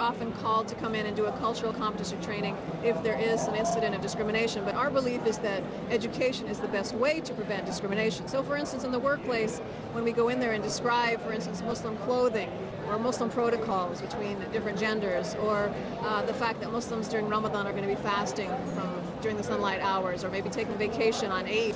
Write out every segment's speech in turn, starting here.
often called to come in and do a cultural competency training if there is an incident of discrimination. But our belief is that education is the best way to prevent discrimination. So for instance, in the workplace, when we go in there and describe, for instance, Muslim clothing or Muslim protocols between different genders, or the fact that Muslims during Ramadan are going to be fasting during the sunlight hours, or maybe taking vacation on Eid,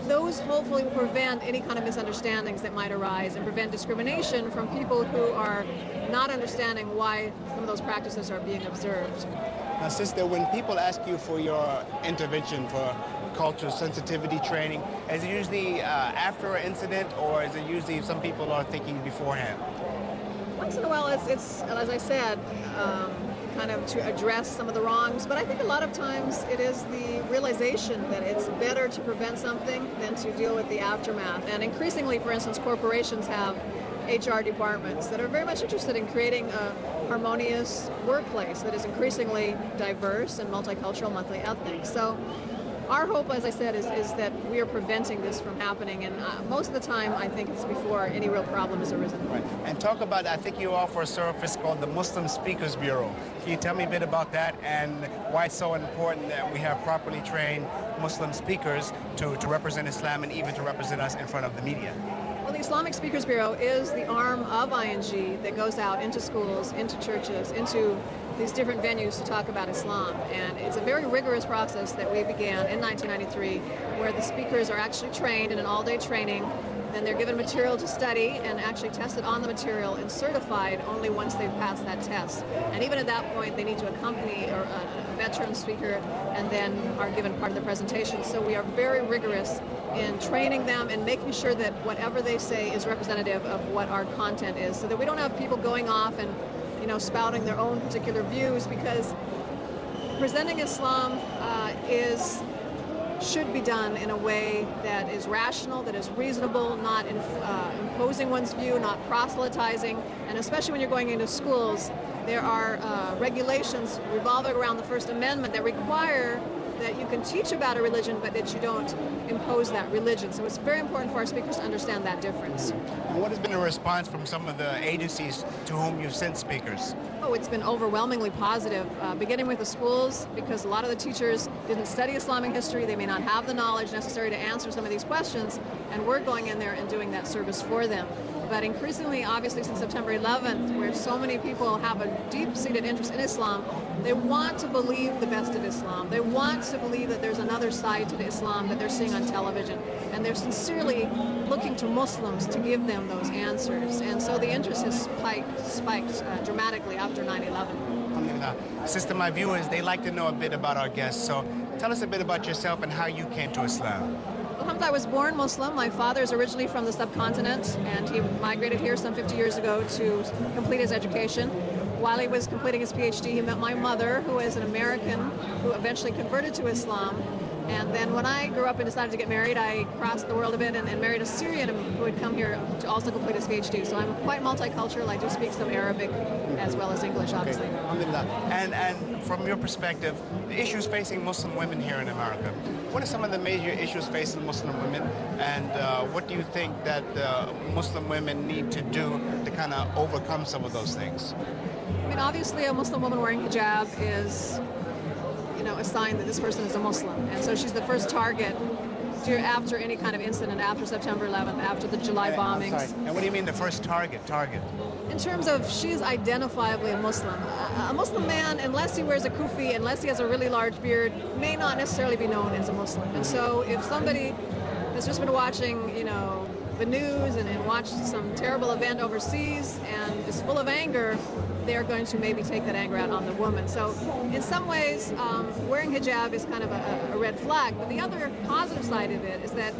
those hopefully will prevent any kind of misunderstandings that might arise and prevent discrimination from people who are not understanding why some of those practices are being observed. Now, sister, when people ask you for your intervention for cultural sensitivity training, is it usually after an incident, or is it usually some people are thinking beforehand? Once in a while, it's as I said, kind of to address some of the wrongs, but I think a lot of times it is the realization that it's better to prevent something than to deal with the aftermath. And increasingly, for instance, corporations have HR departments that are very much interested in creating a harmonious workplace that is increasingly diverse and multicultural, multi-ethnic. So our hope, as I said, is that we are preventing this from happening, and most of the time I think it's before any real problem has arisen. Right. And talk about, I think you offer a service called the Muslim Speakers Bureau. Can you tell me a bit about that and why it's so important that we have properly trained Muslim speakers to represent Islam and even to represent us in front of the media? Well, the Islamic Speakers Bureau is the arm of ING that goes out into schools, into churches, into these different venues to talk about Islam. And it's a very rigorous process that we began in 1993, where the speakers are actually trained in an all-day training. Then they're given material to study and actually tested on the material and certified only once they've passed that test. And even at that point, they need to accompany a veteran speaker and then are given part of the presentation. So we are very rigorous in training them and making sure that whatever they say is representative of what our content is, so that we don't have people going off and spouting their own particular views, because presenting Islam should be done in a way that is rational, that is reasonable, not imposing one's view, not proselytizing. And especially when you're going into schools, there are regulations revolving around the First Amendment that require that you can teach about a religion, but that you don't impose that religion. So it's very important for our speakers to understand that difference. And what has been the response from some of the agencies to whom you've sent speakers? Oh, it's been overwhelmingly positive, beginning with the schools, because a lot of the teachers didn't study Islamic history. They may not have the knowledge necessary to answer some of these questions, and we're going in there and doing that service for them. But increasingly, obviously, since September 11th, where so many people have a deep-seated interest in Islam, they want to believe the best of Islam. They want to believe that there's another side to the Islam that they're seeing on television. And they're sincerely looking to Muslims to give them those answers. And so the interest has spiked dramatically after 9/11. Sister, my viewers, they like to know a bit about our guests. So tell us a bit about yourself and how you came to Islam. Alhamdulillah, I was born Muslim. My father is originally from the subcontinent, and he migrated here some 50 years ago to complete his education. While he was completing his PhD, he met my mother, who is an American who eventually converted to Islam. And then when I grew up and decided to get married, I crossed the world a bit and married a Syrian who had come here to also complete his PhD. So I'm quite multicultural. I do speak some Arabic as well as English, obviously. Okay. And from your perspective, the issues facing Muslim women here in America, what are some of the major issues facing Muslim women, and what do you think that Muslim women need to do to kind of overcome some of those things? I mean, obviously a Muslim woman wearing hijab is a sign that this person is a Muslim. And so she's the first target after any kind of incident, after September 11th, after the July bombings. And what do you mean the first target? In terms of she is identifiably a Muslim. A Muslim man, unless he wears a kufi, unless he has a really large beard, may not necessarily be known as a Muslim. And so if somebody has just been watching, the news and watched some terrible event overseas and is full of anger, they're going to maybe take that anger out on the woman. So in some ways, wearing hijab is kind of a red flag. But the other positive side of it is that